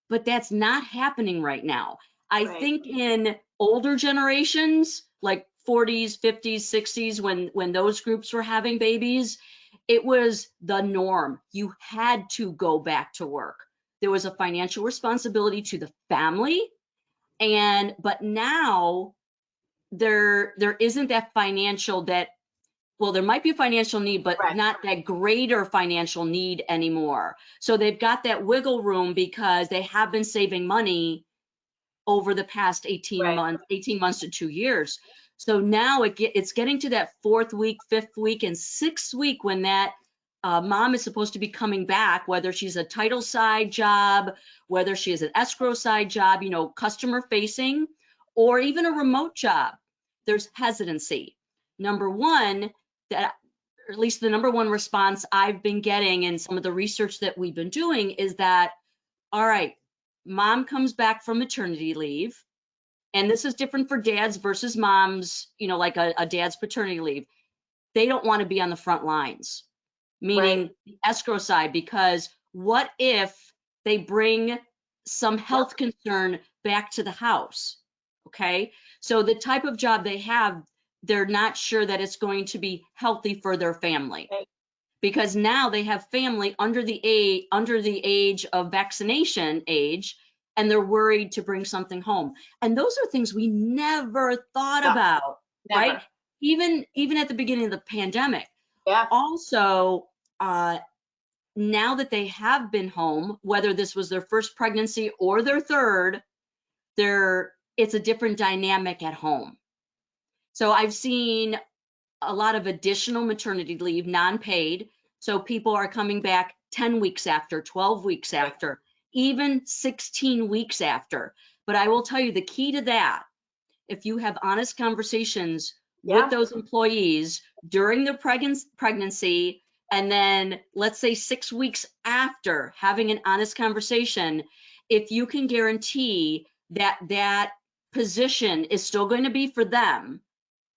But that's not happening right now. I right, think in older generations, like 40s, 50s, 60s, when those groups were having babies, it was the norm. You had to go back to work. There was a financial responsibility to the family, but now there isn't that financial that well, there might be a financial need, but right, not that greater financial need anymore. So they've got that wiggle room because they have been saving money over the past 18 right, months, 18 months to 2 years. So now it's getting to that fourth week, fifth week, and sixth week when that mom is supposed to be coming back, whether she's a title side job, whether she is an escrow side job, customer facing, or even a remote job. There's hesitancy. Number one, that or at least the number one response I've been getting in some of the research that we've been doing is that, all right, mom comes back from maternity leave, and this is different for dads versus moms, like a dad's paternity leave. They don't want to be on the front lines, right. meaning the escrow side, because what if they bring some Yep, health concern back to the house? Okay. So the type of job they have, they're not sure that it's going to be healthy for their family right, because now they have family under the age of vaccination age, and they're worried to bring something home. And those are things we never thought no, about, right? never. Even at the beginning of the pandemic. Yeah, Also, now that they have been home, whether this was their first pregnancy or their third, it's a different dynamic at home. So I've seen a lot of additional maternity leave, non-paid. So people are coming back 10 weeks after, 12 weeks right, after, even 16 weeks after. But I will tell you the key to that, if you have honest conversations with yeah, those employees during their pregnancy, and then let's say 6 weeks after having an honest conversation, if you can guarantee that that position is still going to be for them,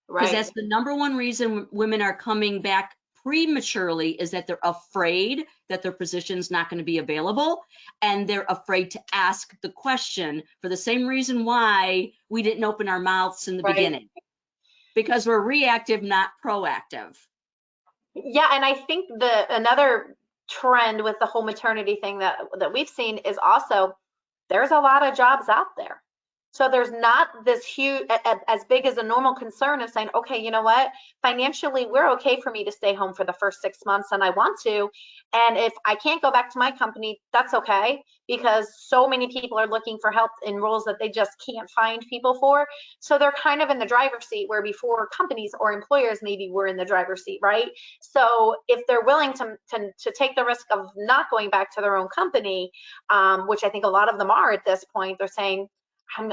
because right, that's the number one reason women are coming back prematurely is that they're afraid that their position's not going to be available, and they're afraid to ask the question for the same reason why we didn't open our mouths in the right. beginning, because we're reactive, not proactive. Yeah, and I think another trend with the whole maternity thing that we've seen is also there's a lot of jobs out there. So there's not this huge, as big as a normal concern of saying, okay, you know what, financially, we're okay for me to stay home for the first 6 months and I want to. And if I can't go back to my company, that's okay, because so many people are looking for help in roles that they just can't find people for. So they're kind of in the driver's seat, where before companies or employers maybe were in the driver's seat, right? So if they're willing to take the risk of not going back to their own company, which I think a lot of them are at this point, they're saying,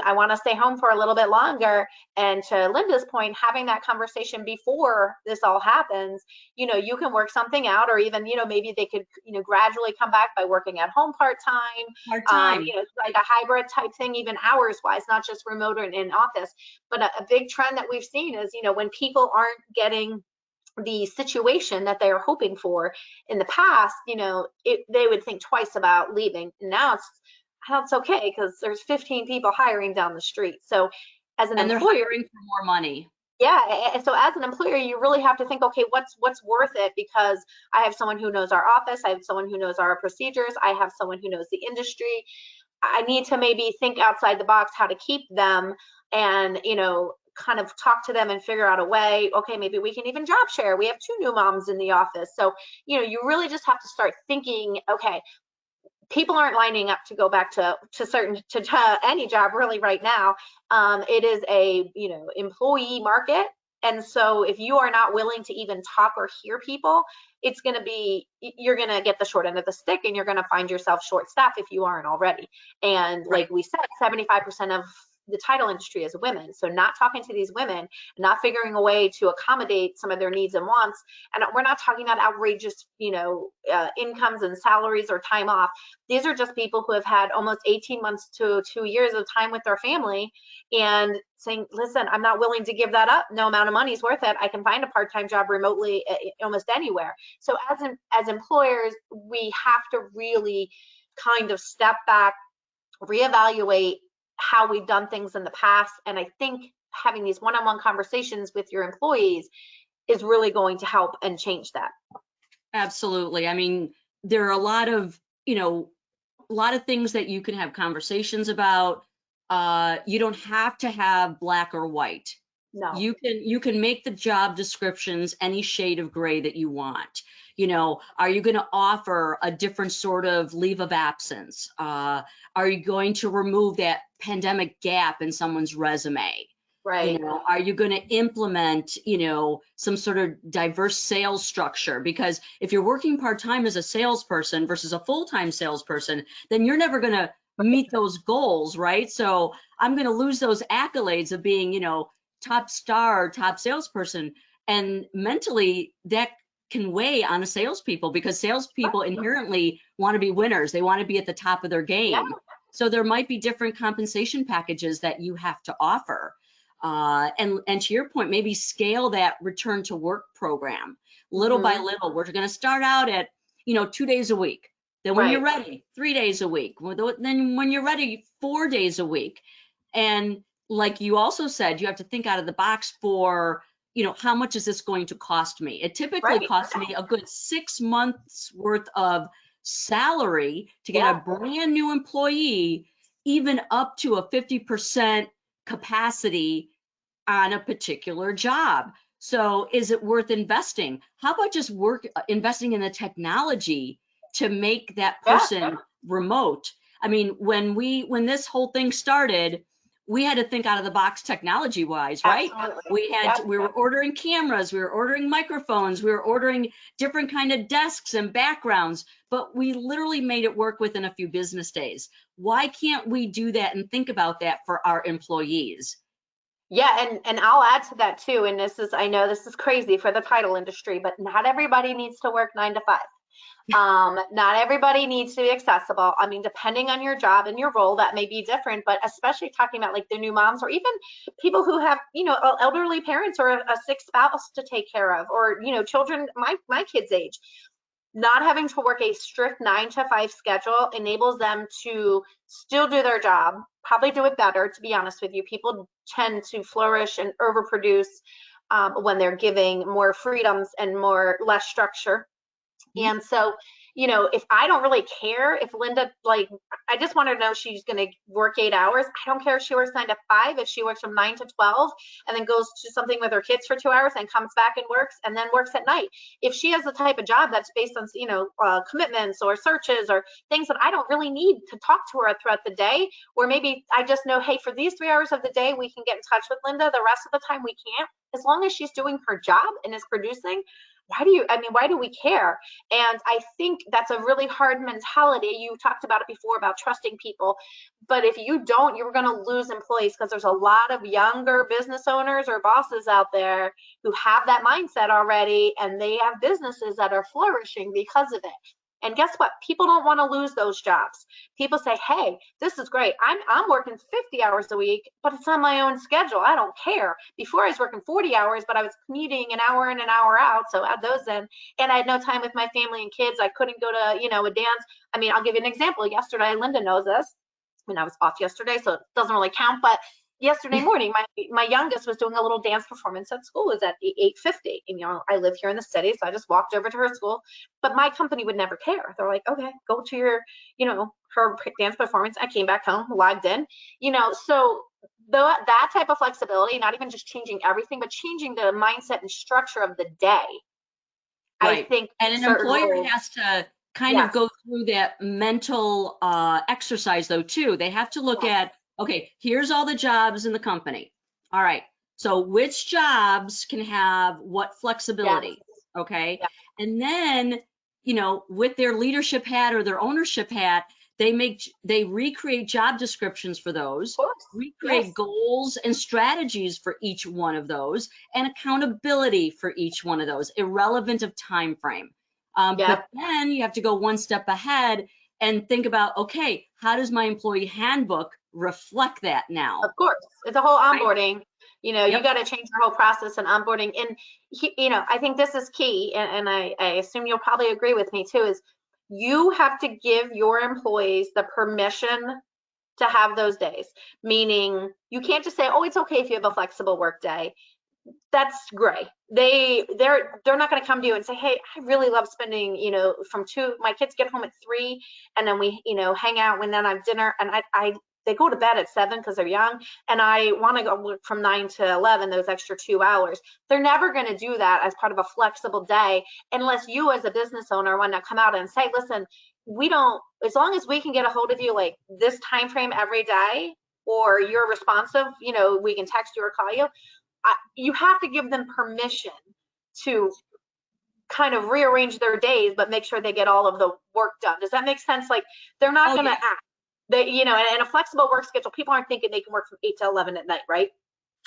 I want to stay home for a little bit longer. And to Linda's point, having that conversation before this all happens, you can work something out, or even, maybe they could, gradually come back by working at home part-time, like a hybrid type thing, even hours wise, not just remote or in office. But a big trend that we've seen is, when people aren't getting the situation that they are hoping for in the past, they would think twice about leaving. Now it's okay, because there's 15 people hiring down the street. So as an and employer, they're hiring for more money. yeah, and so as an employer, you really have to think, okay, what's worth it? Because I have someone who knows our office, I have someone who knows our procedures, I have someone who knows the industry. I need to maybe think outside the box how to keep them, and kind of talk to them and figure out a way. Okay, maybe we can even job share. We have 2 new moms in the office. So you really just have to start thinking, okay, people aren't lining up to go back to any job really right now. It is a employee market, and so if you are not willing to even talk or hear people, you're going to get the short end of the stick, and you're going to find yourself short staffed if you aren't already. And like we said, 75% of the title industry is women. So not talking to these women, not figuring a way to accommodate some of their needs and wants. And we're not talking about outrageous, incomes and salaries or time off. These are just people who have had almost 18 months to 2 years of time with their family, and saying, listen, I'm not willing to give that up. No amount of money is worth it. I can find a part-time job remotely almost anywhere. So as employers, we have to really kind of step back, reevaluate how we've done things in the past. And I think having these one-on-one conversations with your employees is really going to help and change that. Absolutely. I mean, there are a lot of things that you can have conversations about. You don't have to have black or white. No. You can make the job descriptions any shade of gray that you want. Are you going to offer a different sort of leave of absence? Are you going to remove that pandemic gap in someone's resume? Right. Are you going to implement, some sort of diverse sales structure? Because if you're working part-time as a salesperson versus a full-time salesperson, then you're never going to meet those goals, right? So I'm going to lose those accolades of being, top star, top salesperson. And mentally, that can weigh on a salespeople, because salespeople inherently want to be winners. They want to be at the top of their game. Yeah. So there might be different compensation packages that you have to offer. And to your point, maybe scale that return to work program little by little. We're going to start out at, 2 days a week. Then when you're ready, 3 days a week. Then when you're ready, 4 days a week. And like you also said, you have to think out of the box for, how much is this going to cost me? It typically costs me a good 6 months worth of salary to get a brand new employee, even up to a 50% capacity on a particular job. So is it worth investing? How about just investing in the technology to make that person remote? I mean, when this whole thing started, we had to think out of the box technology wise, right? Absolutely. We were ordering cameras, we were ordering microphones, we were ordering different kind of desks and backgrounds, but we literally made it work within a few business days. Why can't we do that and think about that for our employees? Yeah, and I'll add to that too. And I know this is crazy for the title industry, but not everybody needs to work 9 to 5. Not everybody needs to be accessible. I mean, depending on your job and your role, that may be different, but especially talking about like the new moms, or even people who have, elderly parents or a sick spouse to take care of, or, children, my kids' age. Not having to work a strict 9 to 5 schedule enables them to still do their job, probably do it better, to be honest with you. People tend to flourish and overproduce when they're giving more freedoms and less structure. And so you know, if I don't really care if Linda, like, I just want her to know she's going to work 8 hours. I don't care if she works 9 to 5, if she works from 9 to 12 and then goes to something with her kids for 2 hours and comes back and works at night. If she has the type of job that's based on, you know, commitments or searches or things that I don't really need to talk to her throughout the day, or maybe I just know, hey, for these 3 hours of the day, we can get in touch with Linda. The rest of the time we can't. As long as she's doing her job and is producing, why do we care? And I think that's a really hard mentality. You talked about it before about trusting people, but if you don't, you're going to lose employees, because there's a lot of younger business owners or bosses out there who have that mindset already, and they have businesses that are flourishing because of it. And guess what? People don't want to lose those jobs. People say, hey, this is great. I'm working 50 hours a week, but it's on my own schedule. I don't care. Before I was working 40 hours, but I was commuting an hour in, an hour out. So add those in. And I had no time with my family and kids. I couldn't go to, you know, a dance. I mean, I'll give you an example. Yesterday, Linda knows this. I mean, I was off yesterday, so it doesn't really count, but yesterday morning, my youngest was doing a little dance performance at school. It was at 8:50. And, you know, I live here in the city, so I just walked over to her school. But my company would never care. They're like, okay, go to your, you know, her dance performance. I came back home, logged in, you know, so that type of flexibility, not even just changing everything, but changing the mindset and structure of the day. Right. I think And an certain employer roles, has to kind of yes, go through that mental exercise though too. They have to look yes, at, okay, here's all the jobs in the company. All right. So which jobs can have what yes, flexibility? Okay. yes, And then, you know, with their leadership hat or their ownership hat, they recreate job descriptions for those, of course, yes, recreate goals and strategies for each one of those, and accountability for each one of those, irrelevant of time frame. But yep. then you have to go one step ahead and think about, okay, how does my employee handbook reflect that Of now? course, it's a whole Right? onboarding. You know, you Yep. got to change your whole process and onboarding. And you know, I think this is key, and I assume you'll probably agree with me too. Is you have to give your employees the permission to have those days. Meaning, you can't just say, "Oh, it's okay if you have a flexible work day." That's gray. They're not going to come to you and say, hey, I really love spending, you know, from 2, my kids get home at 3, and then we, you know, hang out when then I have dinner, and I they go to bed at 7 because they're young, and I want to go from 9 to 11, those extra 2 hours. They're never going to do that as part of a flexible day unless you as a business owner want to come out and say, listen, we don't, as long as we can get a hold of you like this time frame every day, or you're responsive, you know, we can text you or call you. You have to give them permission to kind of rearrange their days, but make sure they get all of the work done. Does that make sense? Like, they're not Oh going to yeah. act. They, you know, and a flexible work schedule, people aren't thinking they can work from 8 to 11 at night, right?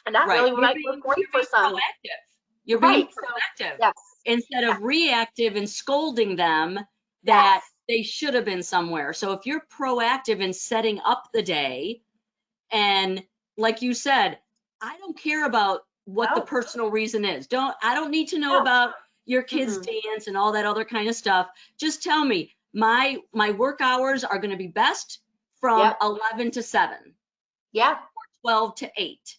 And that Right. really might work great You're for being some. proactive. You're being Right. So, proactive yes, instead yes, of reactive and scolding them yes. that they should have been somewhere. So if you're proactive in setting up the day, and like you said, I don't care about what the No, personal reason is. I don't need to know no. about your kids' Mm-mm. dance and all that other kind of stuff. Just tell me my work hours are going to be best from Yep. 11 to 7 Yeah. or 12 to 8.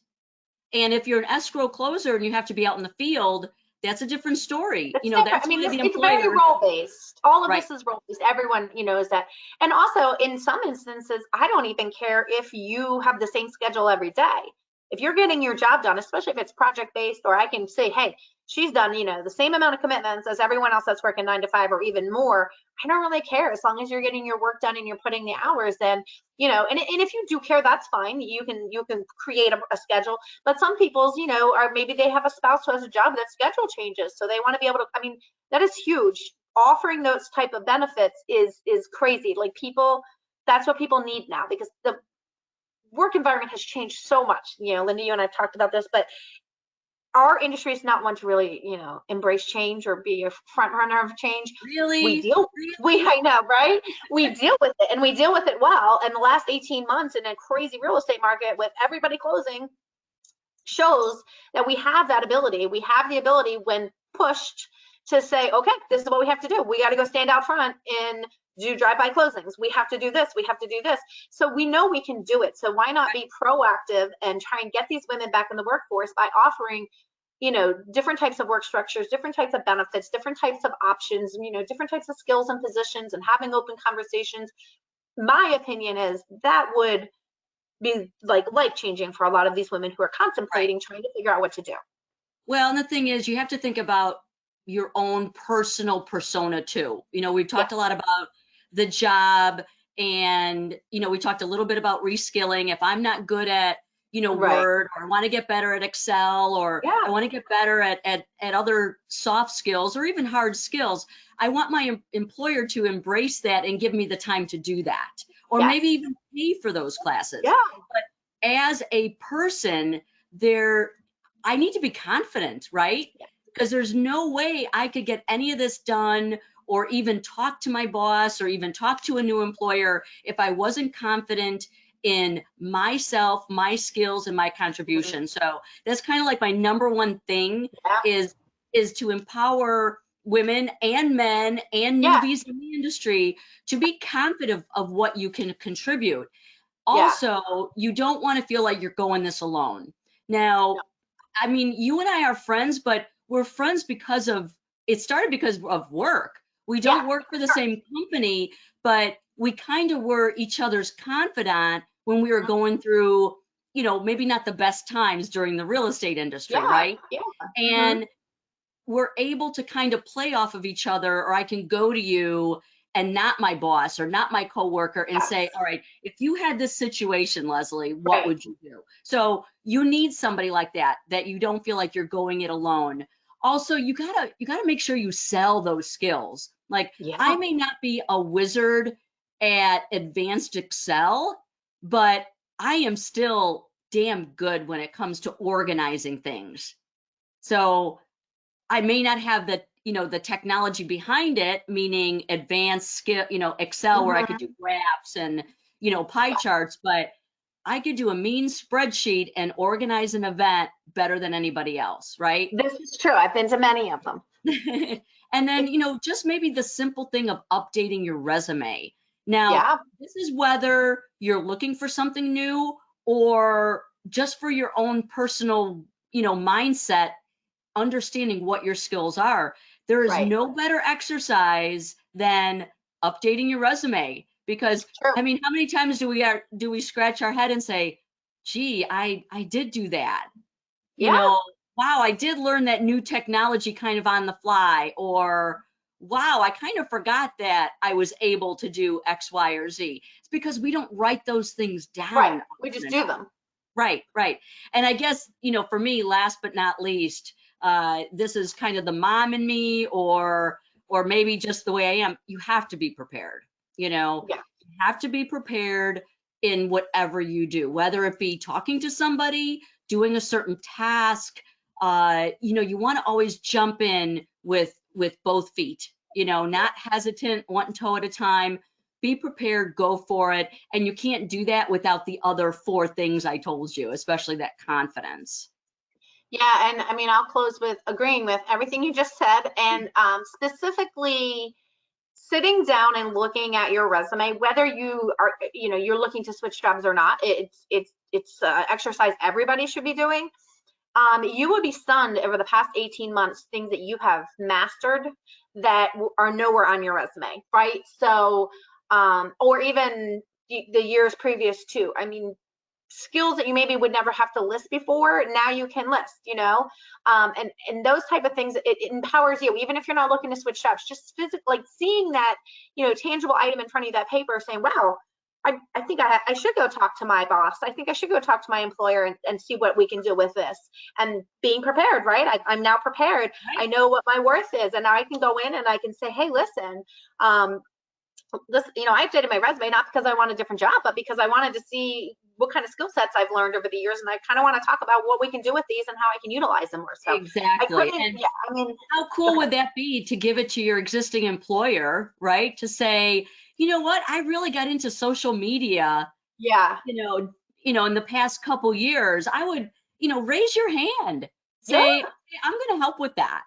And if you're an escrow closer and you have to be out in the field, that's a different story. It's You know, different. I that's mean, where the it's very employer, role based. All of right, this is role based. Everyone, you know, is that. And also, in some instances, I don't even care if you have the same schedule every day. If you're getting your job done, especially if it's project based, or I can say, hey, she's done, you know, the same amount of commitments as everyone else that's working 9 to 5 or even more. I don't really care as long as you're getting your work done and you're putting the hours. Then, you know, and if you do care, that's fine. You can create a schedule. But some people's, you know, are maybe they have a spouse who has a job that schedule changes, so they want to be able to. I mean, that is huge. Offering those type of benefits is crazy. Like, people, that's what people need now, because the work environment has changed so much. You know, Linda, you and I've talked about this, but our industry is not one to really, you know, embrace change or be a front runner of change. We really, deal, really, I know, right? We deal with it, and we deal with it well. And the last 18 months in a crazy real estate market with everybody closing shows that we have that ability. We have the ability, when pushed, to say, okay, this is what we have to do. We got to go stand out front and do drive-by closings. We have to do this. We have to do this. So we know we can do it. So why not be proactive and try and get these women back in the workforce by offering different types of work structures, different types of benefits, different types of options, different types of skills and positions, and having open conversations. My opinion is that would be like life-changing for a lot of these women who are contemplating trying to figure out what to do. Well, and the thing is, you have to think about your own personal persona too. We've talked a lot about the job, and, we talked a little bit about reskilling. If I'm not good at, Word, or I want to get better at Excel, or I want to get better at other soft skills or even hard skills, I want my employer to embrace that and give me the time to do that, or maybe even pay for those classes. Yeah. But as a person, I need to be confident, right? Because there's no way I could get any of this done, or even talk to my boss, or even talk to a new employer, if I wasn't confident in myself, my skills, and my contribution. So that's kind of like my number one thing is to empower women and men and newbies in the industry to be confident of what you can contribute. Also, you don't want to feel like you're going this alone. Now, I mean, you and I are friends, but we're friends because it started because of work. We don't work for the same company, but we kind of were each other's confidant when we were going through, maybe not the best times during the real estate industry, right? Yeah. And we're able to kind of play off of each other, or I can go to you and not my boss or not my coworker and say, all right, if you had this situation, Leslie, what would you do? So you need somebody like that you don't feel like you're going it alone. Also, you gotta make sure you sell those skills. Like, I may not be a wizard at advanced Excel, but I am still damn good when it comes to organizing things. So I may not have the technology behind it, meaning advanced skill, Excel, where I could do graphs and, pie charts, but I could do a mean spreadsheet and organize an event better than anybody else, right? This is true. I've been to many of them. And then, just maybe the simple thing of updating your resume. Now, this is whether you're looking for something new or just for your own personal, mindset, understanding what your skills are. There is no better exercise than updating your resume, because I mean, how many times do we scratch our head and say, gee, I did do that. Wow, I did learn that new technology kind of on the fly, or wow, I kind of forgot that I was able to do X, Y, or Z. It's because we don't write those things down. We just do them. Right. And I guess, for me, last but not least, this is kind of the mom in me, or maybe just the way I am. You have to be prepared. You have to be prepared in whatever you do, whether it be talking to somebody, doing a certain task. You want to always jump in with both feet, not hesitant, one toe at a time. Be prepared, go for it. And you can't do that without the other 4 things I told you, especially that confidence. Yeah, and I mean, I'll close with agreeing with everything you just said, and specifically sitting down and looking at your resume, whether you are, you're looking to switch jobs or not. It's exercise everybody should be doing. You will be stunned over the past 18 months, things that you have mastered that are nowhere on your resume, right? So, or even the years previous too. I mean, skills that you maybe would never have to list before, now you can list, and those type of things. It empowers you, even if you're not looking to switch jobs. Just physically, like seeing that, tangible item in front of you, that paper, saying, wow, I think I should go talk to my boss. I think I should go talk to my employer and see what we can do with this. And being prepared, right? I'm now prepared. Right. I know what my worth is, and now I can go in and I can say, hey, listen, this, I updated my resume not because I want a different job, but because I wanted to see what kind of skill sets I've learned over the years, and I kind of want to talk about what we can do with these and how I can utilize them more. So exactly. And I mean, how cool would that be to give it to your existing employer, right? To say, you know what, I really got into social media. Yeah. In the past couple years, I would, raise your hand, say, hey, I'm going to help with that.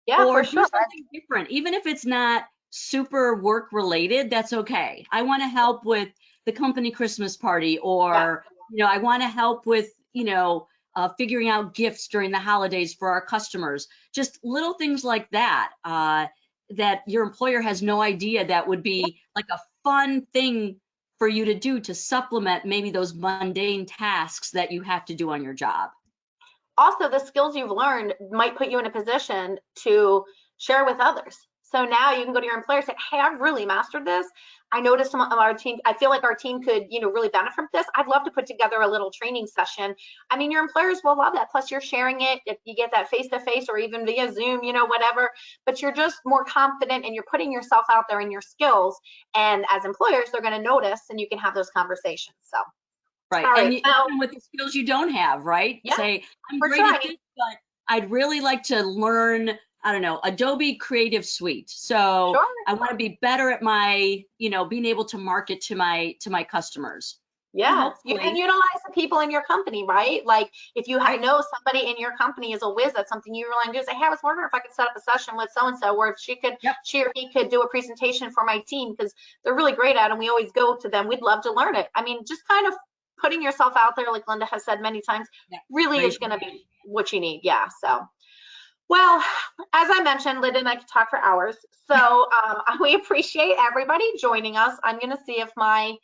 Yeah, or for sure. Do something different, even if it's not super work related. That's okay. I want to help with the company Christmas party, or I want to help with figuring out gifts during the holidays for our customers, just little things like that, that your employer has no idea that would be like a fun thing for you to do to supplement maybe those mundane tasks that you have to do on your job. Also, the skills you've learned might put you in a position to share with others. So now you can go to your employer and say, hey, I've really mastered this. I noticed some of our team, I feel like our team could, really benefit from this. I'd love to put together a little training session. I mean, your employers will love that. Plus you're sharing it. If you get that face-to-face or even via Zoom, whatever, but you're just more confident and you're putting yourself out there in your skills. And as employers, they're going to notice and you can have those conversations. So. Right. All right, And even with the skills you don't have, right? Yeah, say, I'm for great sure. at this, but I'd really like to learn, I don't know, Adobe Creative Suite. So Sure. I want to be better at my, being able to market to my customers. Yeah, Hopefully. and utilize the people in your company, right? Like if you Right. know somebody in your company is a whiz at something, you really do say, hey, I was wondering if I could set up a session with so-and-so, or if she or he could do a presentation for my team because they're really great at it and we always go to them. We'd love to learn it. I mean, just kind of putting yourself out there, like Linda has said many times, really is going to be what you need. Yeah, so. Well, as I mentioned, Linda and I could talk for hours. So we appreciate everybody joining us. I'm going to see if my,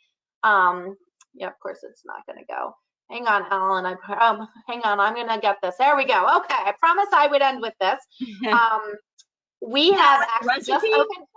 yeah, of course it's not going to go. Hang on, Alan. Hang on. I'm going to get this. There we go. Okay. I promised I would end with this. We have actually just opened.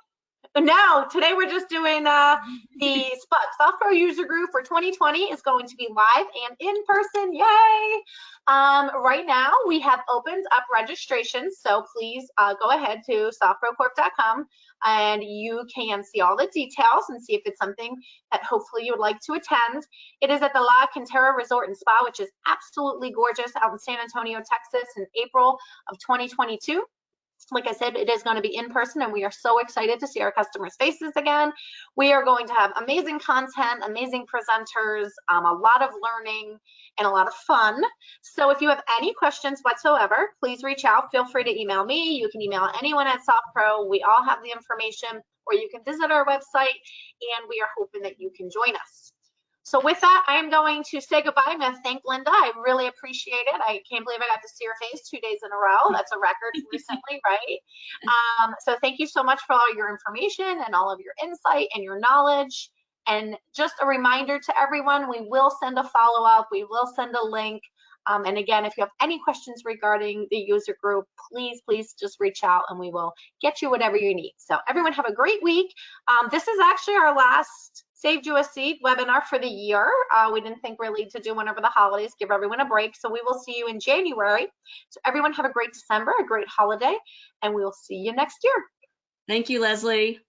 No, today we're just doing the SoftPro user group for 2020 is going to be live and in person. Yay! Right now we have opened up registrations, so please go ahead to softprocorp.com and you can see all the details and see if it's something that hopefully you would like to attend. It is at the La Cantera Resort and Spa, which is absolutely gorgeous out in San Antonio, Texas in April of 2022. Like I said, it is going to be in person and we are so excited to see our customers' faces again. We are going to have amazing content, amazing presenters, a lot of learning and a lot of fun. So if you have any questions whatsoever, please reach out. Feel free to email me. You can email anyone at SoftPro. We all have the information, or you can visit our website and we are hoping that you can join us. So with that, I am going to say goodbye. I'm going to thank Linda. I really appreciate it. I can't believe I got to see her face 2 days in a row. That's a record recently, right? So thank you so much for all your information and all of your insight and your knowledge. And just a reminder to everyone, we will send a follow-up. We will send a link. And again, if you have any questions regarding the user group, please just reach out and we will get you whatever you need. So everyone have a great week. This is actually our last Saved You a Seat webinar for the year. We didn't think really to do one over the holidays, give everyone a break. So we will see you in January. So everyone have a great December, a great holiday, and we will see you next year. Thank you, Leslie.